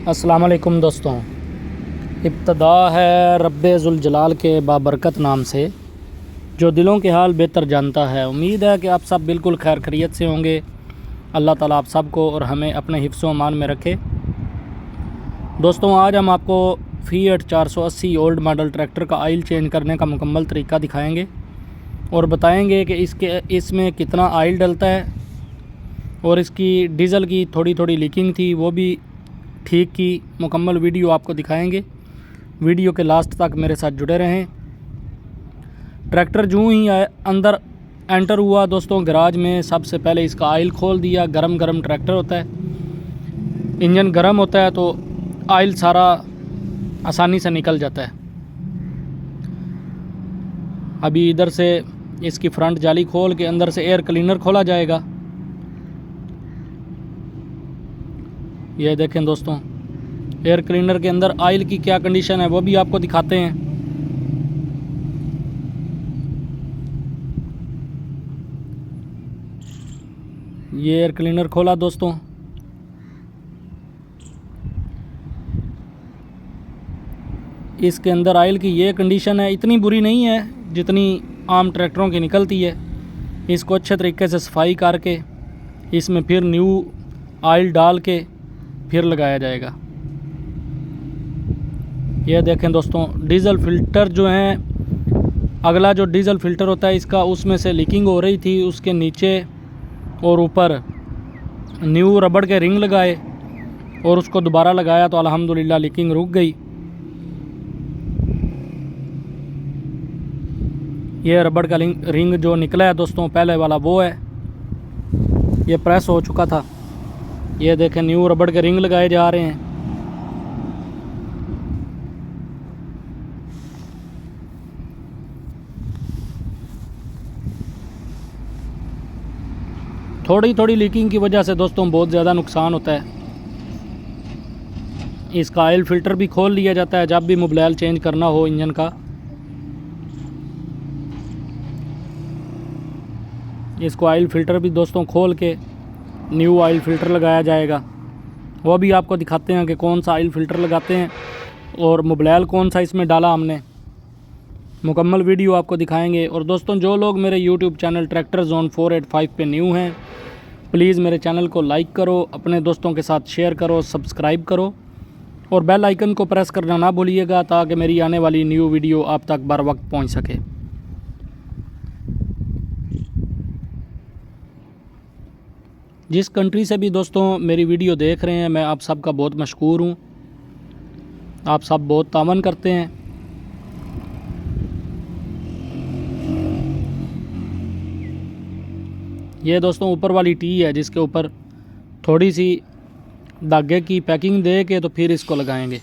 अस्सलाम वालेकुम दोस्तों। इब्तदा है रब्बे ज़ुल-जलाल के बाबरकत नाम से, जो दिलों के हाल बेहतर जानता है। उम्मीद है कि आप सब बिल्कुल खैर खैरियत से होंगे। अल्लाह ताला आप सब को और हमें अपने हिफ्ज़ व अमान में रखे। दोस्तों, आज हम आपको फ़िएट 480 ओल्ड मॉडल ट्रैक्टर का आयल चेंज करने का मुकम्मल तरीका दिखाएंगे और बताएंगे कि इसमें कितना आयल डलता है, और इसकी डीज़ल की थोड़ी थोड़ी लीकिंग थी, वो भी ठीक की। मुकम्मल वीडियो आपको दिखाएंगे। वीडियो के लास्ट तक मेरे साथ जुड़े रहें। ट्रैक्टर जूँ ही अंदर एंटर हुआ दोस्तों गैराज में, सबसे पहले इसका आयल खोल दिया। गरम ट्रैक्टर होता है, इंजन गरम होता है तो आयल सारा आसानी से निकल जाता है। अभी इधर से इसकी फ्रंट जाली खोल के अंदर से एयर क्लीनर खोला जाएगा। ये देखें दोस्तों, एयर क्लीनर के अंदर आयल की क्या कंडीशन है वो भी आपको दिखाते हैं। ये एयर क्लीनर खोला दोस्तों। इसके अंदर आयल की ये कंडीशन है, इतनी बुरी नहीं है जितनी आम ट्रैक्टरों की निकलती है। इसको अच्छे तरीके से सफाई करके इसमें फिर न्यू आयल डाल के फिर लगाया जाएगा। ये देखें दोस्तों, डीज़ल फ़िल्टर जो हैं, अगला जो डीज़ल फ़िल्टर होता है इसका, उसमें से लीकिंग हो रही थी। उसके नीचे और ऊपर न्यू रबड़ के रिंग लगाए और उसको दोबारा लगाया तो अल्हम्दुलिल्लाह लीकिंग रुक गई। ये रबड़ का रिंग जो निकला है दोस्तों, पहले वाला वो है, ये प्रेस हो चुका था। ये देखें, न्यू रबड़ के रिंग लगाए जा रहे हैं। थोड़ी थोड़ी लीकिंग की वजह से दोस्तों बहुत ज़्यादा नुकसान होता है। इसका ऑयल फ़िल्टर भी खोल लिया जाता है जब भी मोबिल चेंज करना हो इंजन का। इसको ऑयल फ़िल्टर भी दोस्तों खोल के न्यू ऑयल फ़िल्टर लगाया जाएगा। वो भी आपको दिखाते हैं कि कौन सा ऑयल फ़िल्टर लगाते हैं और मोबिल कौन सा इसमें डाला हमने। मुकम्मल वीडियो आपको दिखाएंगे। और दोस्तों, जो लोग मेरे यूट्यूब चैनल ट्रैक्टर जोन 485 पे न्यू हैं, प्लीज़ मेरे चैनल को लाइक करो, अपने दोस्तों के साथ शेयर करो, सब्सक्राइब करो और बेल आइकन को प्रेस करना ना भूलिएगा, ताकि मेरी आने वाली न्यू वीडियो आप तक बर वक्त पहुँच सके। जिस कंट्री से भी दोस्तों मेरी वीडियो देख रहे हैं, मैं आप सब का बहुत मशकूर हूँ। आप सब बहुत तावन करते हैं। ये दोस्तों ऊपर वाली टी है, जिसके ऊपर थोड़ी सी धागे की पैकिंग दे के तो फिर इसको लगाएंगे,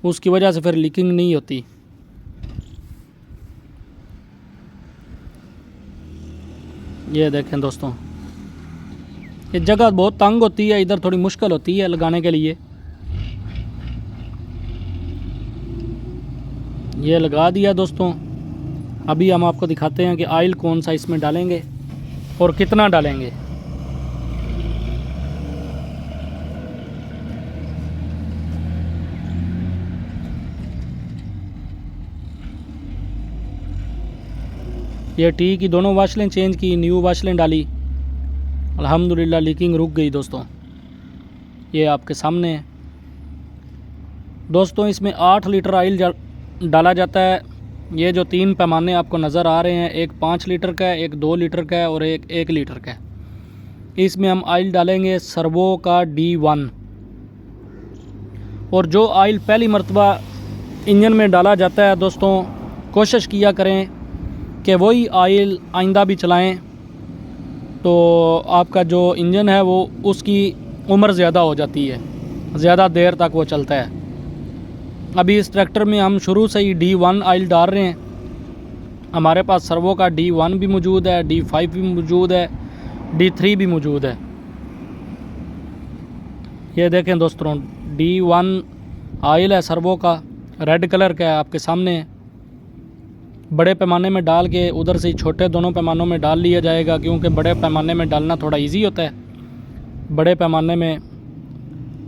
उसकी वजह से फिर लीकिंग नहीं होती। ये देखें दोस्तों, ये जगह बहुत तंग होती है, इधर थोड़ी मुश्किल होती है लगाने के लिए। ये लगा दिया दोस्तों। अभी हम आपको दिखाते हैं कि आयल कौन सा इसमें डालेंगे और कितना डालेंगे। ये टी की दोनों वाशलें चेंज की, न्यू वाशलें डाली, अल्हम्दुलिल्लाह लीकिंग रुक गई दोस्तों। ये आपके सामने है दोस्तों। इसमें 8 लीटर आयल डाला जाता है। ये जो 3 पैमाने आपको नज़र आ रहे हैं, एक 5 लीटर का है, एक 2 लीटर का है और एक 1 लीटर का है। इसमें हम आयल डालेंगे सर्वो का D1। और जो आयल पहली मर्तबा इंजन में डाला जाता है दोस्तों, कोशिश किया करें कि वही आयल आइंदा भी चलाएं, तो आपका जो इंजन है वो उसकी उम्र ज़्यादा हो जाती है, ज़्यादा देर तक वो चलता है। अभी इस ट्रैक्टर में हम शुरू से ही D1 आयल डाल रहे हैं। हमारे पास सर्वो का D1 भी मौजूद है, D5 भी मौजूद है, D3 भी मौजूद है। ये देखें दोस्तों, D1 आयल है सर्वो का, रेड कलर का है, आपके सामने है। बड़े पैमाने में डाल के उधर से छोटे दोनों पैमानों में डाल लिया जाएगा, क्योंकि बड़े पैमाने में डालना थोड़ा इजी होता है। बड़े पैमाने में